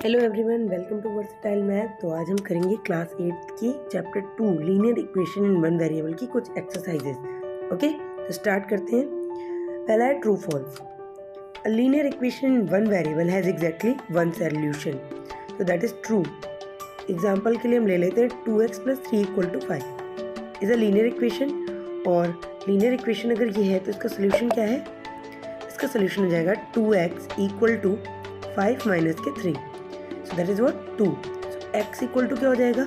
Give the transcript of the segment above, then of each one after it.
Hello everyone, welcome to versatile math. तो आज हम करेंगे क्लास 8 की chapter 2 linear equation in one variable की कुछ एक्सरसाइजेस। ओके, तो स्टार्ट करते हैं। पहला है true false. A linear equation in one variable has exactly one solution, तो दैट इज ट्रू। एग्जाम्पल के लिए हम ले लेते हैं 2x + 3 = 5 is a linear equation. और लीनियर इक्वेशन अगर ये है तो इसका सोल्यूशन क्या है? इसका सोल्यूशन हो जाएगा 2x = 5 - 3। So that is what 2. So x = क्या हो जाएगा?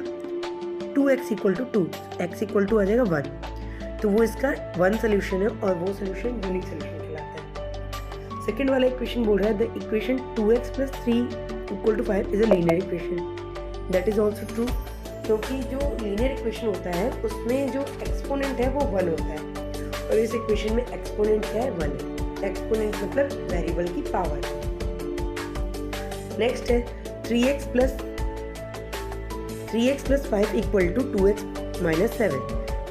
2x = 2, x = आ जाएगा 1। तो वो इसका वन सोल्यूशन है और वो सोल्यूशन यूनिक सोल्यूशन कहलाता है। सेकेंड वाला इक्वेशन बोल रहा है the equation 2x + 3 = 5 is a linear equation. That is also true, क्योंकि जो लीनियर इक्वेशन होता है उसमें जो एक्सपोनेंट है वो 1 होता है और इस इक्वेशन में एक्सपोनेंट क्या है? 1 है। एक्सपोनेंट मतलब वेरिएबल की पावर। नेक्स्ट है 3x + 5 = 2x - 7।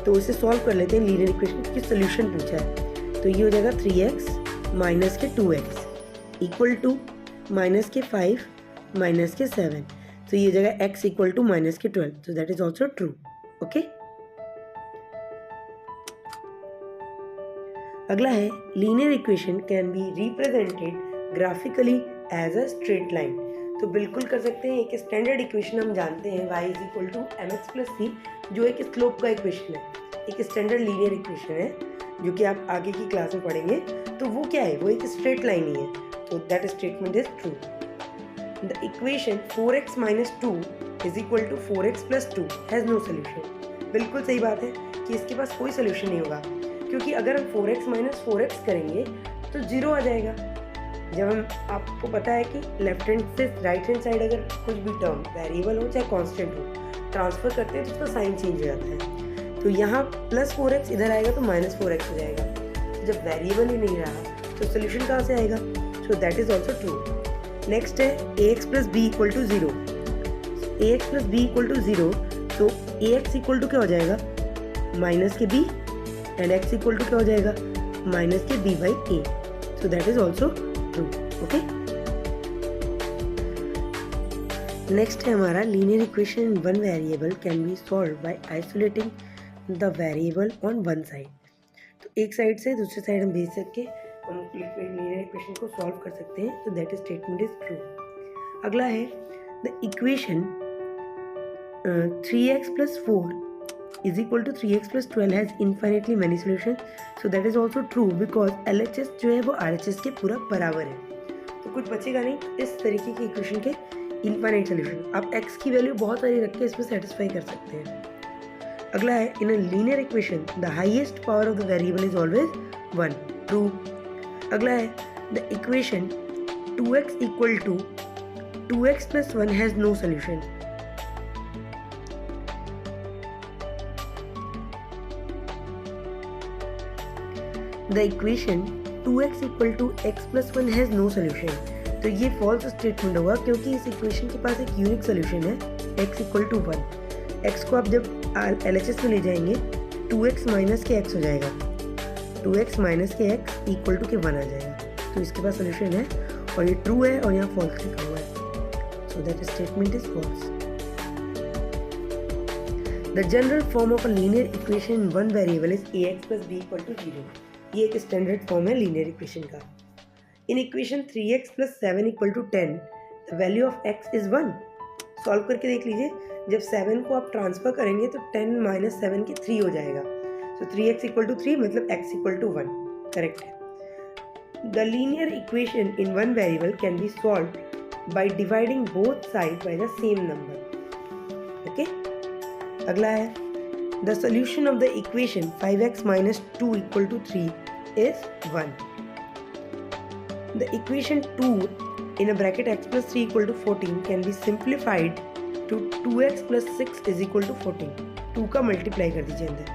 तो इसे सॉल्व कर लेते हैं। लीनियर इक्वेशन की सोल्यूशन पूछा है तो ये हो जाएगा 3x - 2x = -5 - 7। तो ये हो जाएगा x = -12। तो that is also true. Okay, अगला है linear equation can be represented graphically as a straight line. तो बिल्कुल कर सकते हैं। एक स्टैंडर्ड इक्वेशन हम जानते हैं y = mx + c, जो एक स्लोप का इक्वेशन है, एक स्टैंडर्ड लीनियर इक्वेशन है जो कि आप आगे की क्लास में पढ़ेंगे। तो वो क्या है? वो एक स्ट्रेट लाइन ही है। तो that statement is true. The equation 4x - 2 = 4x + 2 has no solution. बिल्कुल सही बात है कि इसके पास कोई सोल्यूशन नहीं होगा, क्योंकि अगर हम 4x - 4x करेंगे तो 0 आ जाएगा। जब हम, आपको पता है कि लेफ्ट हैंड से राइट हैंड साइड अगर कुछ भी टर्म वेरिएबल हो चाहे कांस्टेंट हो ट्रांसफर करते हैं तो उसका साइन चेंज हो जाता है। तो यहाँ +4x इधर आएगा तो -4x हो जाएगा। तो जब वेरिएबल ही नहीं रहा तो सोल्यूशन कहाँ से आएगा? So that is also true. Next है ax + b = 0। ax + b = 0, तो ax = क्या हो जाएगा? -b एंड x = क्या हो जाएगा? -b/a। So that is also true. Okay, next है हमारा linear equation in one variable can be solve by isolating the variable on one side. तो एक साइड से दूसरी साइड हम भेज सके हम लीनियर इक्वेशन को सॉल्व कर सकते हैं। तो दैट स्टेटमेंट इज ट्रू। अगला है the equation 3x + 4 = 3x + 12 has infinitely many solution. So that is also true because LHS जो है वो RHS के पूरा बराबर है, तो कुछ बचेगा नहीं। इस तरीके की इक्वेशन के इन्फाइनाइट सोल्यूशन आप x की वैल्यू बहुत सारी रख के इसमें सेटिस्फाई कर सकते हैं। अगला है in a linear equation the highest power of the variable is always 1। True. अगला है the equation 2x = 2x + 1 has no solution. The equation 2x = x + 1 has no solution। तो ये फॉल्स स्टेटमेंट होगा क्योंकि इस इक्वेशन के पास एक यूनिक सोल्यूशन है x = 1। x को आप जब LHS में ले जाएंगे 2x - x हो जाएगा। 2x - x = 1 आ जाएगा। तो इसके पास सोल्यूशन है और ये ट्रू है और यहाँ फॉल्स लिखा हुआ है। So that statement is false. The general form of a linear equation in one variable is ax + b = 0। ये एक स्टैंडर्ड फॉर्म है लीनियर इक्वेशन का। In equation 3x + 7 = 10 the value of x is 1। Solve करके देख लीजिए, जब 7 को आप ट्रांसफर करेंगे तो 10 - 7 के 3 हो जाएगा। सो 3x = 3 मतलब x = 1। करेक्ट है। The linear equation in one variable can be solve by dividing both side by the same number. Okay, अगला है the solution of the equation 5x - 2 = 3 is 1. The equation 2 in a bracket x + 3 = 14 can be simplified to 2x + 6 = 14. 2 का multiply कर दीजिए अंदर।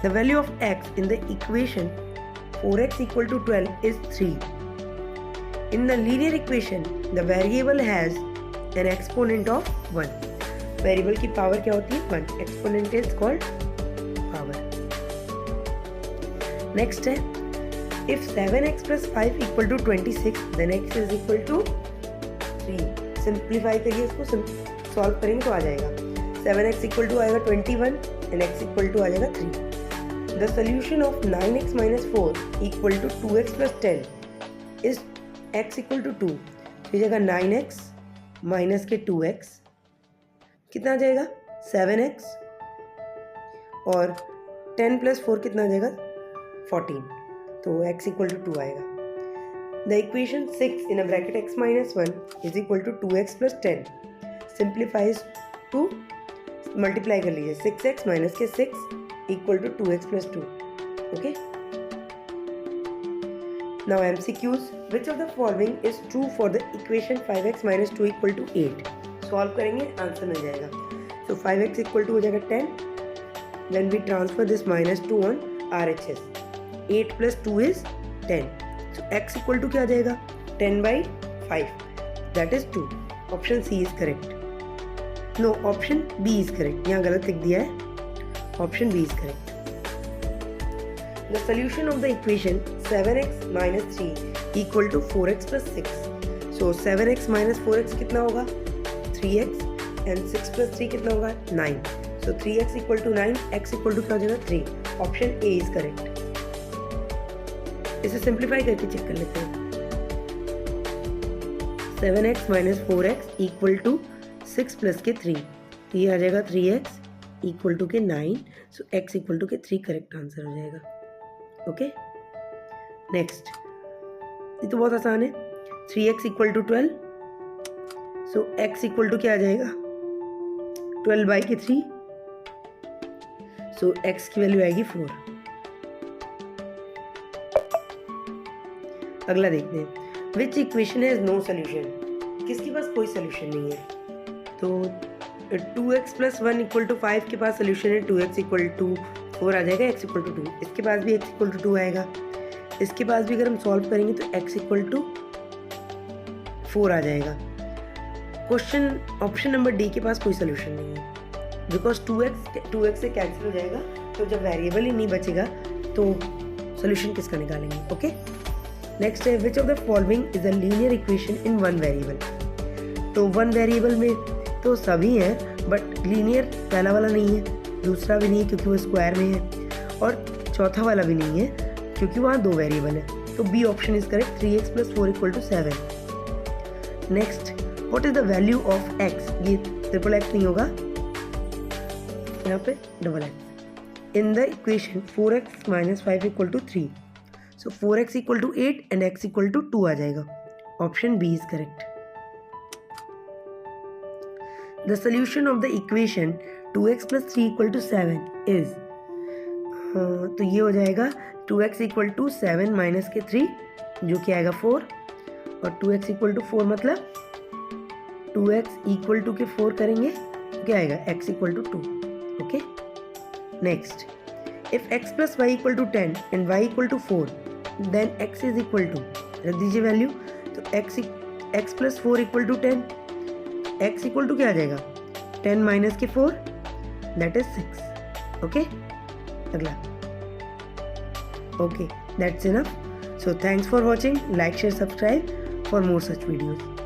The value of x in the equation 4x = 12 is 3. In the linear equation, the variable has an exponent of 1. Variable की power क्या होती है? 1। Exponent is called power. Next है if 7x + 5 = 26 then x is equal to 3। Simplify करिए, इसको solve करेंगे तो आ जाएगा 7x इक्वल टू आएगा 21 एंड x इक्वल टू आ जाएगा 3। The solution of 9x minus 4 equal to 2x plus 10 is x equal to 2। तो ये जाएगा 9x माइनस के 2x, कितना आ जाएगा 7x, और 10 प्लस 4 कितना आ जाएगा 14, तो x इक्वल टू 2 आएगा। The equation 6 in a bracket x minus 1 is equal to 2x plus 10 simplifies to, multiply कर लीजिए 6x माइनस के 6 equal to 2x plus 2। Okay, now MCQs, which of the following is true for the equation 5x minus 2 equal to 8। Solve करेंगे answer मिल जाएगा। तो 5x equal to हो जाएगा 10, then we transfer this minus 2 on RHS, 8 plus 2 is 10, so x equal to क्या आ जाएगा 10/5, that is 2। Option C is correct, no option B is correct, यहाँ गलत लिख दिया है, option B is correct. The solution of the equation 7x minus 3 equal to 4x plus 6, so 7x minus 4x कितना होगा 3x एंड 6 प्लस 3 कितना होगा 9, so 3x equal to 9, x equal to क्या हो जाएगा 3, ऑप्शन ए इज करेक्ट। इसे simplify करके check कर लेते हैं। 7x minus 4x equal to 6 plus के 3, तो ये आ जाएगा 3x इक्वल टू के 9, सो x इक्वल टू के 3 करेक्ट आंसर हो जाएगा। ओके, नेक्स्ट, ये तो बहुत आसान है। 3x equal to 12, so x equal to क्या आ जाएगा 12/3, सो x की वैल्यू आएगी 4। अगला देखते हैं, which equation has no solution, किसके पास कोई सोल्यूशन नहीं है। तो 2x प्लस 1 इक्वल टू 5 के पास सोल्यूशन है, 2x इक्वल टू 4 आ जाएगा, x इक्वल टू 2, इसके पास भी x इक्वल टू 2 आएगा, इसके पास भी अगर हम सॉल्व करेंगे तो x इक्वल टू 4 आ जाएगा। क्वेश्चन ऑप्शन नंबर डी के पास कोई सोल्यूशन नहीं है, बिकॉज 2x से कैंसिल हो जाएगा, तो जब वेरिएबल ही नहीं बचेगा तो सोल्यूशन किसका निकालेंगे। ओके, नेक्स्ट है, विच of the following is a linear equation in one variable. तो वन वेरिएबल में तो सभी हैं, बट लीनियर पहला वाला नहीं है, दूसरा भी नहीं है क्योंकि वो स्क्वायर में है, और चौथा वाला भी नहीं है क्योंकि वहाँ 2 वेरिएबल है, तो B option is correct, 3x plus 4 equal to 7। Next, what is the value of x, ये ट्रिपल x नहीं होगा, यहाँ पे double x, in the equation 4x minus 5 equal to 3, so 4x equal to 8 and x equal to 2 आ जाएगा, option B is correct. The solution of the equation 2x plus 3 equal to 7 is, तो ये हो जाएगा 2x equal to 7 minus के 3 जो कि आएगा 4, और 2x इक्वल टू 4 मतलब 2x इक्वल टू के 4 करेंगे तो क्या आएगा x equal to 2। Okay, next, if x plus Y equal to 10 and y equal to 4 then x is equal to, रख दीजिए वैल्यू, तो x plus 4 equal to 10, x equal to क्या आ जाएगा 10 माइनस के 4 दैट इज 6। ओके, अगला, okay, that's enough. So thanks for watching, like share subscribe for more such videos.